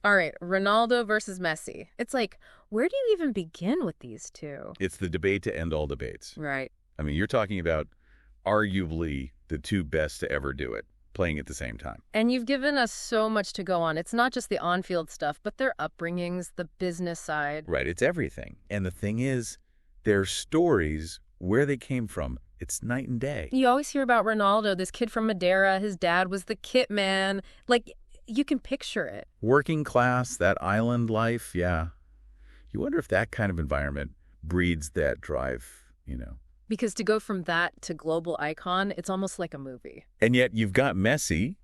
All right, Ronaldo versus Messi. It's like, where do you even begin with these two? It's the debate to end all debates. Right. I mean, you're talking about arguably the two best to ever do it, playing at the same time. And you've given us so much to go on. It's not just the on-field stuff, but their upbringings, the business side. Right, it's everything. And the thing is, their stories, where they came from, it's night and day. You always hear about Ronaldo, this kid from Madeira. His dad was the kit man. Like, you can picture it. Working class, that island life, yeah. You wonder if that kind of environment breeds that drive, Because to go from that to global icon, it's almost like a movie. And yet you've got Messi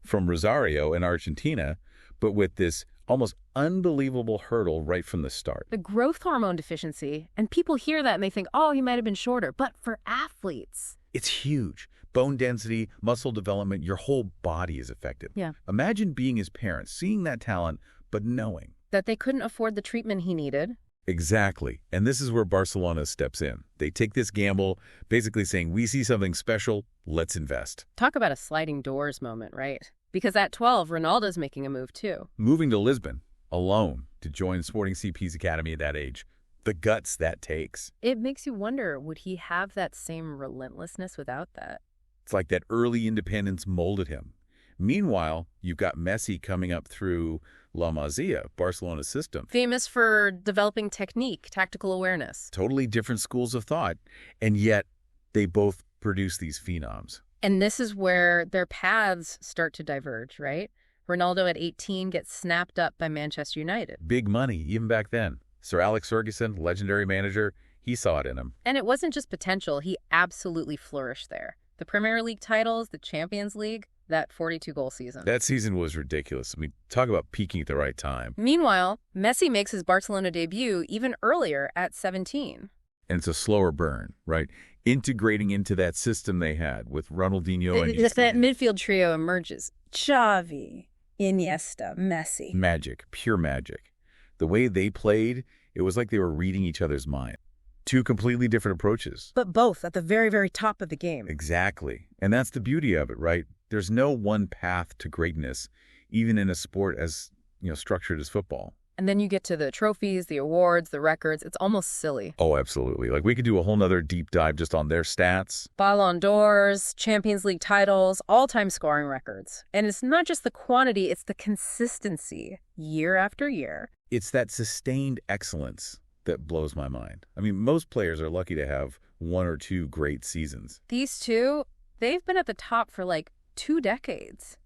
from Rosario in Argentina, but with this almost unbelievable hurdle right from the start. The growth hormone deficiency, and people hear that and they think, oh, he might have been shorter. But for athletes, it's huge. Bone density, muscle development, your whole body is affected. Yeah. Imagine being his parents, seeing that talent, but knowing that they couldn't afford the treatment he needed. Exactly. And this is where Barcelona steps in. They take this gamble, basically saying, we see something special, let's invest. Talk about a sliding doors moment, right? Because at 12, Ronaldo's making a move too. Moving to Lisbon, alone, to join Sporting CP's academy at that age. The guts that takes. It makes you wonder, would he have that same relentlessness without that? It's like that early independence molded him. Meanwhile, you've got Messi coming up through La Masia, Barcelona's system. Famous for developing technique, tactical awareness. Totally different schools of thought, and yet they both produce these phenoms. And this is where their paths start to diverge, right? Ronaldo at 18 gets snapped up by Manchester United. Big money, even back then. Sir Alex Ferguson, legendary manager, he saw it in him. And it wasn't just potential, he absolutely flourished there. The Premier League titles, the Champions League, that 42-goal season. That season was ridiculous. I mean, talk about peaking at the right time. Meanwhile, Messi makes his Barcelona debut even earlier at 17. And it's a slower burn, right? Integrating into that system they had with Ronaldinho and Just that midfield trio emerges. Xavi, Iniesta, Messi. Magic, pure magic. The way they played, it was like they were reading each other's mind. Two completely different approaches. But both at the very, very top of the game. Exactly. And that's the beauty of it, right? There's no one path to greatness, even in a sport as, structured as football. And then you get to the trophies, the awards, the records. It's almost silly. Oh, absolutely. Like, we could do a whole nother deep dive just on their stats. Ballon d'Ors, Champions League titles, all-time scoring records. And it's not just the quantity, it's the consistency, year after year. It's that sustained excellence that blows my mind. I mean, most players are lucky to have one or two great seasons. These two, they've been at the top for like 2 decades.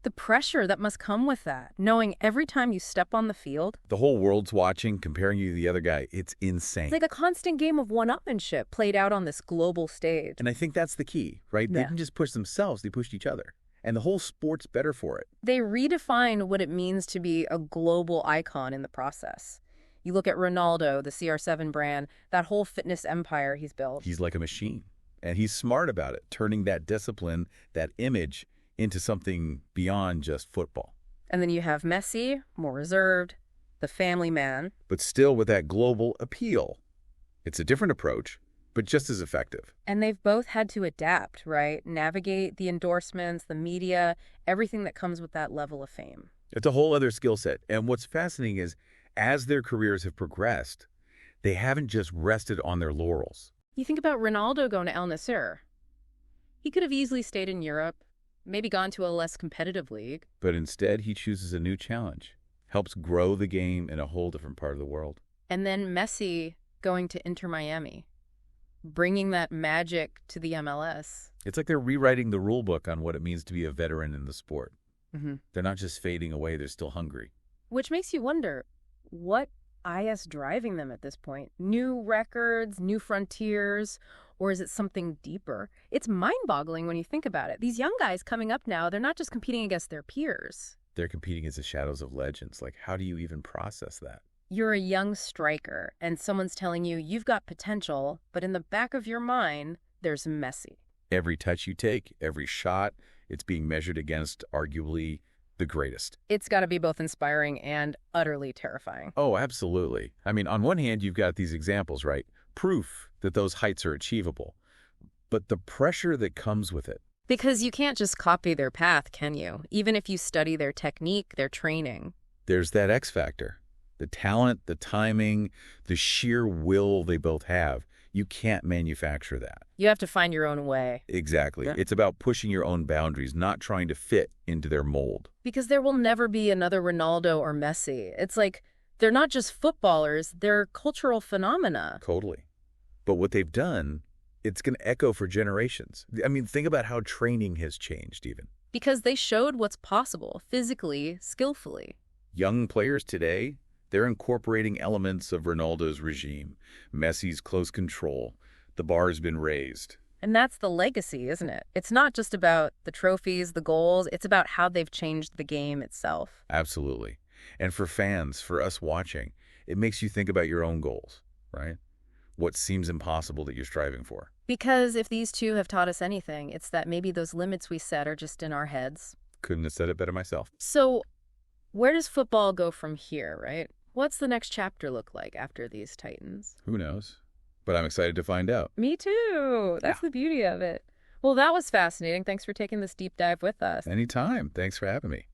The pressure that must come with that, knowing every time you step on the field. The whole world's watching, comparing you to the other guy. It's insane. It's like a constant game of one-upmanship played out on this global stage. And I think that's the key, right? Yeah. They didn't just push themselves, they pushed each other. And the whole sport's better for it. They redefined what it means to be a global icon in the process. You look at Ronaldo, the CR7 brand, that whole fitness empire he's built. He's like a machine. And he's smart about it, turning that discipline, that image, into something beyond just football. And then you have Messi, more reserved, the family man. But still with that global appeal. It's a different approach, but just as effective. And they've both had to adapt, right? Navigate the endorsements, the media, everything that comes with that level of fame. It's a whole other skill set. And what's fascinating is, as their careers have progressed, they haven't just rested on their laurels. You think about Ronaldo going to Al Nassr. He could have easily stayed in Europe, maybe gone to a less competitive league. But instead, he chooses a new challenge, helps grow the game in a whole different part of the world. And then Messi going to Inter Miami, bringing that magic to the MLS. It's like they're rewriting the rule book on what it means to be a veteran in the sport. Mm-hmm. They're not just fading away, they're still hungry. Which makes you wonder, what is driving them at this point? New records, new frontiers, or is it something deeper? It's mind-boggling when you think about it. These young guys coming up now, they're not just competing against their peers. They're competing against the shadows of legends. Like, how do you even process that? You're a young striker, and someone's telling you you've got potential, but in the back of your mind, there's Messi. Every touch you take, every shot, it's being measured against arguably the greatest. It's got to be both inspiring and utterly terrifying. Oh, absolutely. I mean, on one hand, you've got these examples, right? Proof that those heights are achievable. But the pressure that comes with it. Because you can't just copy their path, can you? Even if you study their technique, their training. There's that X factor. The talent, the timing, the sheer will they both have. You can't manufacture that. You have to find your own way. Exactly. Yeah. It's about pushing your own boundaries, not trying to fit into their mold. Because there will never be another Ronaldo or Messi. It's like they're not just footballers, they're cultural phenomena. Totally. But what they've done, it's going to echo for generations. I mean, think about how training has changed even. Because they showed what's possible, physically, skillfully. Young players today, they're incorporating elements of Ronaldo's regime, Messi's close control. The bar's been raised. And that's the legacy, isn't it? It's not just about the trophies, the goals, it's about how they've changed the game itself. Absolutely. And for fans, for us watching, it makes you think about your own goals, right? What seems impossible that you're striving for. Because if these two have taught us anything, it's that maybe those limits we set are just in our heads. Couldn't have said it better myself. So, where does football go from here, right? What's the next chapter look like after these titans? Who knows? But I'm excited to find out. Me too. That's the beauty of it. Well, that was fascinating. Thanks for taking this deep dive with us. Anytime. Thanks for having me.